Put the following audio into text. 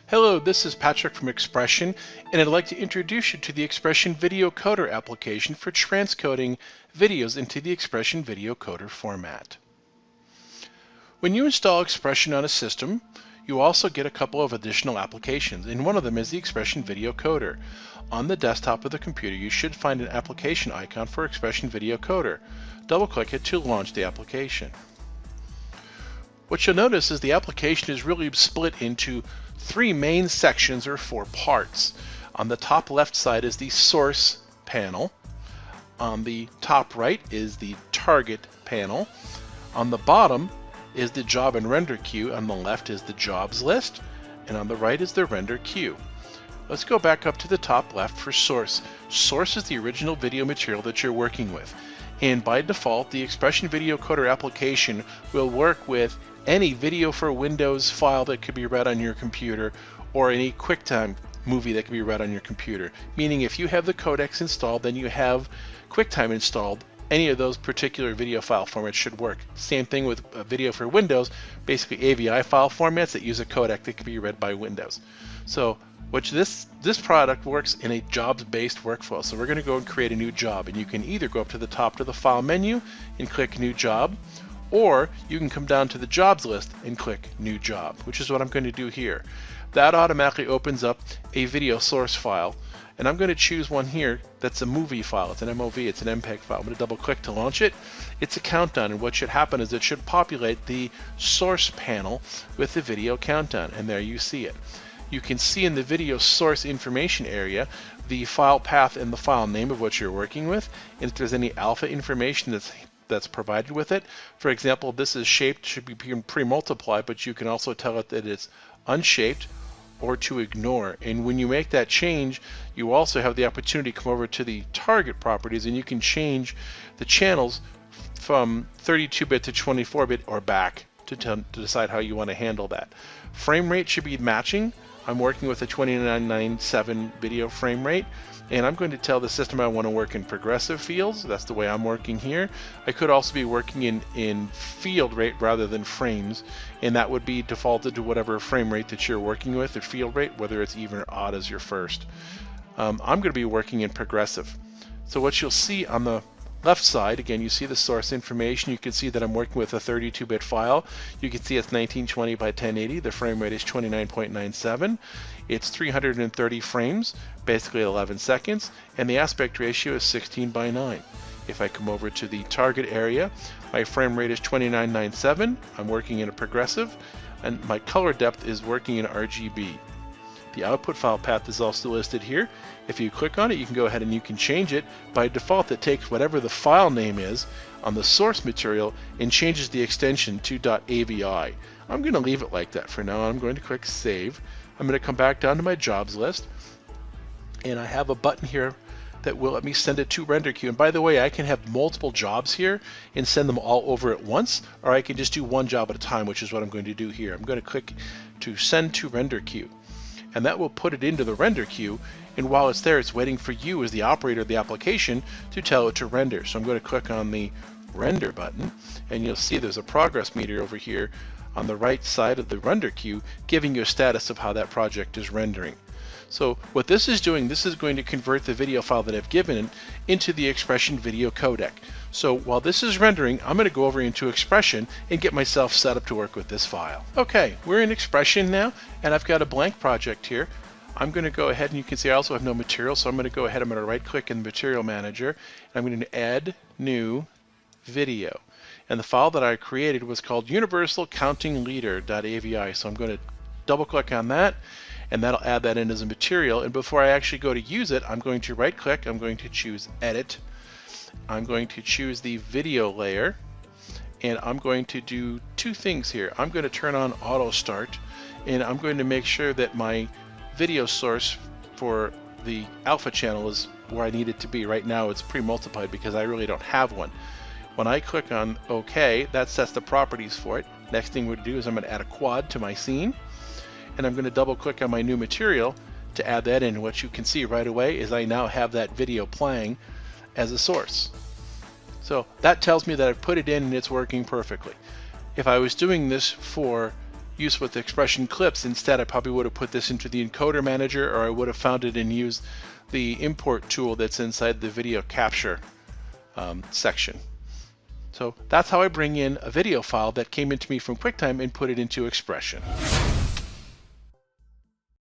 Hello, this is Patrick from XPression, and I'd like to introduce you to the XPression Video Coder application for transcoding videos into the XPression Video Coder format. When you install XPression on a system, you also get a couple of additional applications, and one of them is the XPression Video Coder. On the desktop of the computer, you should find an application icon for XPression Video Coder. Double-click it to launch the application. What you'll notice is the application is really split into three main sections or four parts. On the top left side is the source panel. On the top right is the target panel. On the bottom is the job and render queue. On the left is the jobs list. And on the right is the render queue. Let's go back up to the top left for source. Source is the original video material that you're working with. And by default, the XPression Video Coder application will work with any video for Windows file that could be read on your computer, or any QuickTime movie that can be read on your computer. Meaning if you have the codecs installed, then you have QuickTime installed, any of those particular video file formats should work. Same thing with a video for Windows, basically AVI file formats that use a codec that can be read by Windows. So this product works in a jobs-based workflow. So we're going to go and create a new job, and you can either go up to the top to the file menu and click new job, or you can come down to the jobs list and click new job, which is what I'm going to do here. That automatically opens up a video source file, and I'm going to choose one here that's a movie file. It's an MOV, it's an MPEG file. I'm going to double click to launch it. It's a countdown, and what should happen is it should populate the source panel with the video countdown, and there you see it. You can see in the video source information area the file path and the file name of what you're working with, and if there's any alpha information that's provided with it. For example, this is shaped, should be pre-multiplied, but you can also tell it that it's unshaped or to ignore. And when you make that change, you also have the opportunity to come over to the target properties, and you can change the channels from 32-bit to 24-bit or back to decide how you want to handle that. Frame rate should be matching. I'm working with a 2997 video frame rate, and I'm going to tell the system I want to work in progressive fields. That's the way I'm working here. I could also be working in field rate rather than frames, and that would be defaulted to whatever frame rate that you're working with, or field rate, whether it's even or odd as your first. I'm going to be working in progressive. So what you'll see on the left side, again, you see the source information. You can see that I'm working with a 32-bit file. You can see it's 1920 by 1080. The frame rate is 29.97. It's 330 frames, basically 11 seconds, and the aspect ratio is 16 by 9. If I come over to the target area, my frame rate is 29.97. I'm working in a progressive, and my color depth is working in RGB. The output file path is also listed here. If you click on it, you can go ahead and you can change it. By default, it takes whatever the file name is on the source material and changes the extension to .avi. I'm going to leave it like that for now. I'm going to click Save. I'm going to come back down to my jobs list, and I have a button here that will let me send it to render queue. And by the way, I can have multiple jobs here and send them all over at once, or I can just do one job at a time, which is what I'm going to do here. I'm going to click to send to render queue, and that will put it into the render queue, and while it's there, it's waiting for you as the operator of the application to tell it to render. So I'm going to click on the render button, and you'll see there's a progress meter over here on the right side of the render queue giving you a status of how that project is rendering. So what this is doing, this is going to convert the video file that I've given into the XPression Video Codec. So while this is rendering, I'm going to go over into XPression and get myself set up to work with this file. Okay, we're in XPression now, and I've got a blank project here. I'm going to go ahead, and you can see I also have no material, so I'm going to go ahead, I'm going to right click in the Material Manager, and I'm going to add new video. And the file that I created was called Universal Counting Leader.avi, so I'm going to double click on that, and that'll add that in as a material. And before I actually go to use it, I'm going to right click, I'm going to choose Edit, I'm going to choose the video layer, and I'm going to do two things here. I'm going to turn on auto start, and I'm going to make sure that my video source for the alpha channel is where I need it to be. Right now it's pre-multiplied because I really don't have one. When I click on OK, that sets the properties for it. Next thing we're going to do is I'm going to add a quad to my scene, and I'm going to double click on my new material to add that in. What you can see right away is I now have that video playing as a source. So that tells me that I've put it in and it's working perfectly. If I was doing this for use with expression clips. Instead, I probably would have put this into the encoder manager, or I would have found it and used the import tool that's inside the video capture section. So that's how I bring in a video file that came into me from QuickTime and put it into XPression.